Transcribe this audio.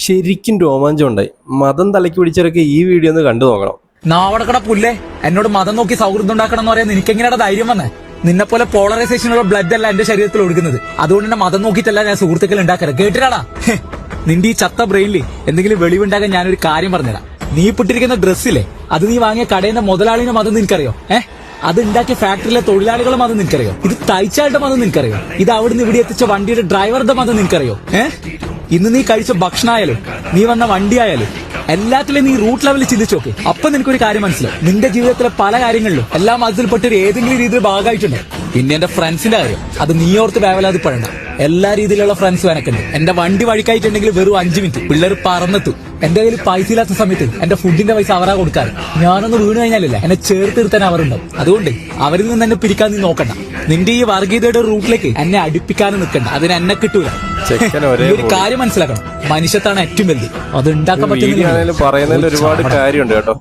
ശരിക്കും രോമാഞ്ചം ഉണ്ടായി. മതം തലയ്ക്ക് പിടിച്ചവരൊക്കെ ഈ വീഡിയോ ഒന്ന് കണ്ടു നോക്കണം. നാവടക്കട പുല്ലേ, എന്നോട് മതം നോക്കി സൗഹൃദം ഉണ്ടാക്കണം എന്ന് പറയാൻ എനിക്കെങ്ങനെയാണ് ധൈര്യം വന്നേ? നിന്നെ പോലെ പോളറൈസേഷനുള്ള ബ്ലഡ് അല്ല എന്റെ ശരീരത്തിൽ ഒഴുകുന്നത്. അതുകൊണ്ട് തന്നെ മതം നോക്കിയിട്ടല്ല ഞാൻ സുഹൃത്തുക്കൾ ഉണ്ടാക്കരുത്. കേട്ടിട്ടാടാ? നിന്റെ ഈ ചത്ത ബ്രെയിനിൽ എന്തെങ്കിലും വെളിവുണ്ടാകാൻ ഞാനൊരു കാര്യം പറഞ്ഞുതരാം. നീ ഇട്ടിരിക്കുന്ന ഡ്രസ്സില്ലേ, അത് നീ വാങ്ങിയ കടയുടെ മുതലാളിയുടെ മതം നിനക്കറിയോ? അത് ഉണ്ടാക്കിയ ഫാക്ടറിയിലെ തൊഴിലാളികളുടെ മതം നിനക്കറിയോ? ഇത് തയ്ച്ചാളുടെ മതം നിനക്കറിയോ? ഇത് അവിടുന്ന് ഇവിടെ എത്തിച്ച വണ്ടിയുടെ ഡ്രൈവറുടെ മതം നിനക്കറിയോ? ഇന്ന് നീ കഴിച്ച ഭക്ഷണമായാലും നീ വന്ന വണ്ടി ആയാലും എല്ലാത്തിലും നീ റൂട്ട് ലെവലിൽ ചിന്തിച്ചു നോക്ക്. അപ്പൊ നിനക്കൊരു കാര്യം മനസ്സിലാവും. നിന്റെ ജീവിതത്തിലെ പല കാര്യങ്ങളിലും എല്ലാ മതത്തിൽപ്പെട്ട ഏതെങ്കിലും രീതിയിൽ ഭാഗമായിട്ടുണ്ട്. പിന്നെ എന്റെ ഫ്രണ്ട്സിന്റെ കാര്യം, അത് നീ ഓർത്ത് വേവലാതി പെടണ്ട. എല്ലാ രീതിയിലുള്ള ഫ്രണ്ട്സും എനക്കുണ്ട്. എന്റെ വണ്ടി വഴിക്കായിട്ടുണ്ടെങ്കിൽ വെറും 5 മിനിറ്റ് പിള്ളേർ പറന്നെത്തും. എന്റെ കയ്യിൽ പൈസ ഇല്ലാത്ത സമയത്ത് എന്റെ ഫുഡിന്റെ പൈസ അവരാ കൊടുക്കാറ്. ഞാനൊന്ന് വീണ് കഴിഞ്ഞാലല്ലേ എന്നെ ചേർത്ത് നിർത്താൻ അവരുണ്ടാവും. അതുകൊണ്ട് അവരിൽ നിന്ന് എന്നെ പിരിക്കാൻ നീ നോക്കണ്ട. നിന്റെ ഈ വർഗീയതയുടെ റൂട്ടിലേക്ക് എന്നെ അടുപ്പിക്കാനും നിൽക്കണ്ട. അതിന് എന്നെ കിട്ടൂല. ഒരു കാര്യം മനസ്സിലാക്കണം, മനുഷ്യത്താണ് ഏറ്റവും വലുത്. അത് ഉണ്ടാക്കാൻ പറ്റുന്ന പറയുന്നതിൽ ഒരുപാട് കാര്യമുണ്ട് കേട്ടോ.